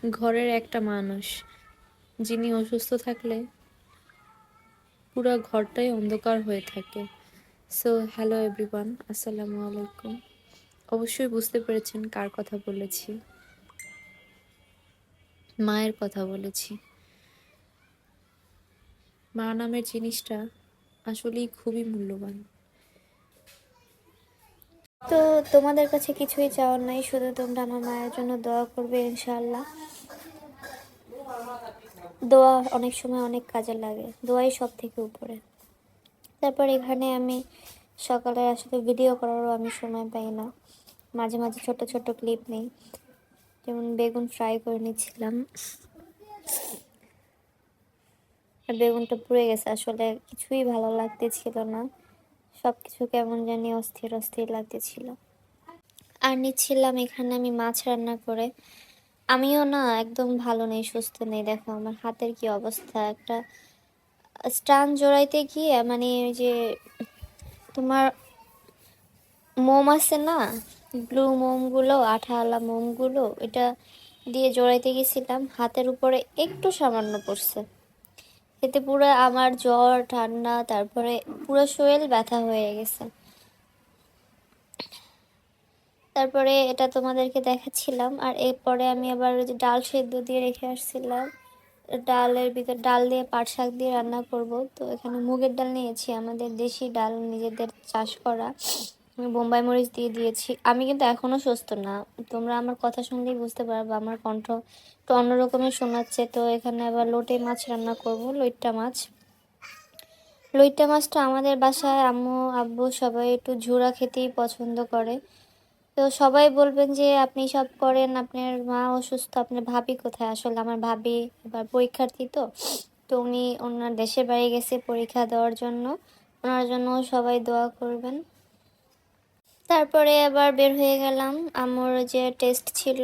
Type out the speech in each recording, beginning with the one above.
ঘরের একটা মানুষ যিনি অসুস্থ থাকলে পুরো ঘরটাই অন্ধকার হয়ে থাকে। সো হ্যালো এভরিওয়ান, আসসালামু আলাইকুম। অবশ্যই বুঝতে পেরেছেন কার কথা বলেছি। মায়ের কথা বলেছি। মা নামের জিনিসটা আসলেই খুবই মূল্যবান। তো তোমাদের কাছে কিছুই চাওয়ার নাই, শুধু তোমরা আমার মায়ের জন্য দোয়া করবে ইনশাআল্লাহ। দোয়া অনেক সময় অনেক কাজে লাগে, দোয়াই সব থেকে উপরে। তারপর এখানে আমি সকালে আসলে ভিডিও করারও আমি সময় পাই না, মাঝে মাঝে ছোট ছোট ক্লিপ নেই। যেমন বেগুন ফ্রাই করে নিচ্ছিলাম, আর বেগুনটা পুড়ে গেছে, আসলে কিছুই ভালো লাগতেছিল না, সবকিছু কেমন জানি অস্থির অস্থির লাগতেছিল। আর নিচ্ছিলাম এখানে আমি মাছ রান্না করে। আমিও না একদম ভালো নেই, সুস্থ নেই। দেখো আমার হাতের কি অবস্থা, একটা স্টান জোড়াইতে গিয়ে মানে ওই যে তোমার মোম আছে না, ব্লু মোমগুলো, আঠাওয়ালা মোমগুলো, এটা দিয়ে জোড়াইতে গেছিলাম, হাতের উপরে একটু সামান্য পড়ছে, এতে পুরো আমার জ্বর ঠান্ডা, তারপরে পুরো শরীর ব্যথা হয়ে গেছে। তারপরে এটা তোমাদেরকে দেখাচ্ছিলাম। আর এরপরে আমি আবার ওই যে ডাল সেদ্ধ দিয়ে রেখে আসছিলাম, ডালের ভিতর ডাল দিয়ে পাট শাক দিয়ে রান্না করব। তো এখানে মুগের ডাল নিয়েছি, আমাদের দেশি ডাল, নিজেদের চাষ করা। আমি বোম্বাই মরিচ দিয়ে দিয়েছি। আমি কিন্তু এখনো সুস্থ না, তোমরা আমার কথা শুনলেই বুঝতে পারবে আমার কণ্ঠ একটু অন্যরকমের শোনাচ্ছে। তো এখানে আবার লোটে মাছ রান্না করব, লইট্টা মাছ। লইট্টা মাছটা আমাদের বাসায় আম্মু আব্বু সবাই একটু ঝুরা খেতেই পছন্দ করে। তো সবাই বলবেন যে আপনি সব করেন, আপনার মা অসুস্থ, আপনার ভাবি কোথায়? আসলে আমার ভাবি এবার পরীক্ষার্থী, তো তো উনি ওনার দেশের বাড়ি গেছে পরীক্ষা দেওয়ার জন্য, ওনার জন্য সবাই দোয়া করবেন। তারপরে আবার বের হয়ে গেলাম, আম্মুর যে টেস্ট ছিল,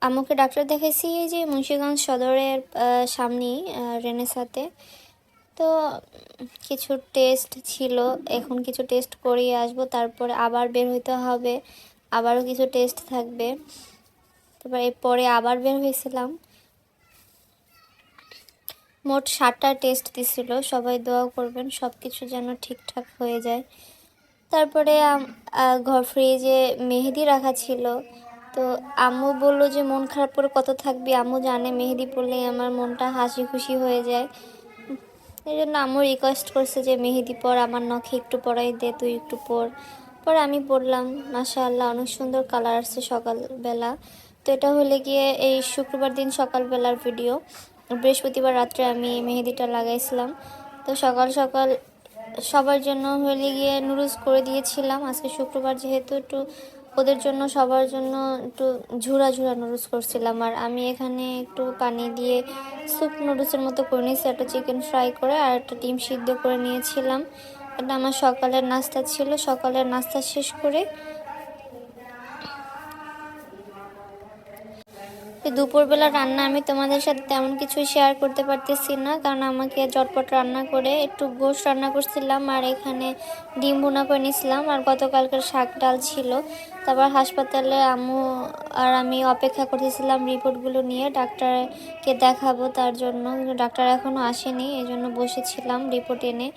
আম্মুকে ডাক্তার দেখাইছি এই যে মুন্সিগঞ্জ সদরের সামনেই রেনেসাতে। তো কিছু টেস্ট ছিল, এখন কিছু টেস্ট করিয়ে আসবো, তারপরে আবার বের হইতে হবে, আবারও কিছু টেস্ট থাকবে। তারপর এরপরে আবার বের হয়েছিলাম, মোট 7টা টেস্ট দিছিল। সবাই দোয়া করবেন সব কিছু যেন ঠিকঠাক হয়ে যায়। তারপরে ঘর ফ্রিজে মেহেদি রাখা ছিল, তো আম্মু বললো যে মন খারাপ করে কত থাকবি, আম্মু জানে মেহেদি পরলেই আমার মনটা হাসি খুশি হয়ে যায়। এই জন্য আম্মু রিকোয়েস্ট করছে যে মেহেদি পর, আমার নখে একটু পরাই দে, তুই একটু পর। পরে আমি পরলাম, মাশাআল্লাহ অনেক সুন্দর কালার আসছে সকালবেলা। তো এটা হলে গিয়ে এই শুক্রবার দিন সকালবেলার ভিডিও। বৃহস্পতিবার রাত্রে আমি মেহেদিটা লাগাইছিলাম। তো সকাল সকাল সবার জন্য হলে গিয়ে নুডলস করে দিয়েছিলাম, আজকে শুক্রবার যেহেতু একটু ওদের জন্য সবার জন্য একটু ঝুরা ঝুরা নুডলস করছিলাম। আর আমি এখানে একটু পানি দিয়ে স্যুপ নুডলসের মতো করে নিয়েছি, একটা চিকেন ফ্রাই করে আর একটা ডিম সিদ্ধ করে নিয়েছিলাম। এটা আমার সকালের নাস্তা ছিল। সকালের নাস্তা শেষ করে দুপুরবেলা রান্না আমি তোমাদের সাথে তেমন কিছুই শেয়ার করতে পারতেছি না, কারণ আমাকে ঝটপট রান্না করে একটু গোশত রান্না করছিলাম, আর এখানে ডিম ভুনা করে নিয়েছিলাম, আর গতকালকের শাক ডাল ছিল। তারপর হাসপাতালে আম্মু আর আমি অপেক্ষা করতেছিলাম রিপোর্টগুলো নিয়ে, ডাক্তারকে দেখাবো তার জন্য, কিন্তু ডাক্তার এখনও আসেনি, এই জন্য বসেছিলাম রিপোর্ট এনে।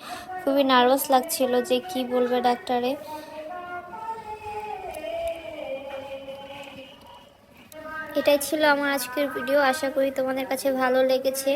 খুবই নার্ভাস লাগছিল যে কি বলবে ডাক্তারে। এটাই ছিল আমার আজকের ভিডিও, আশা করি তোমাদের কাছে ভালো লেগেছে।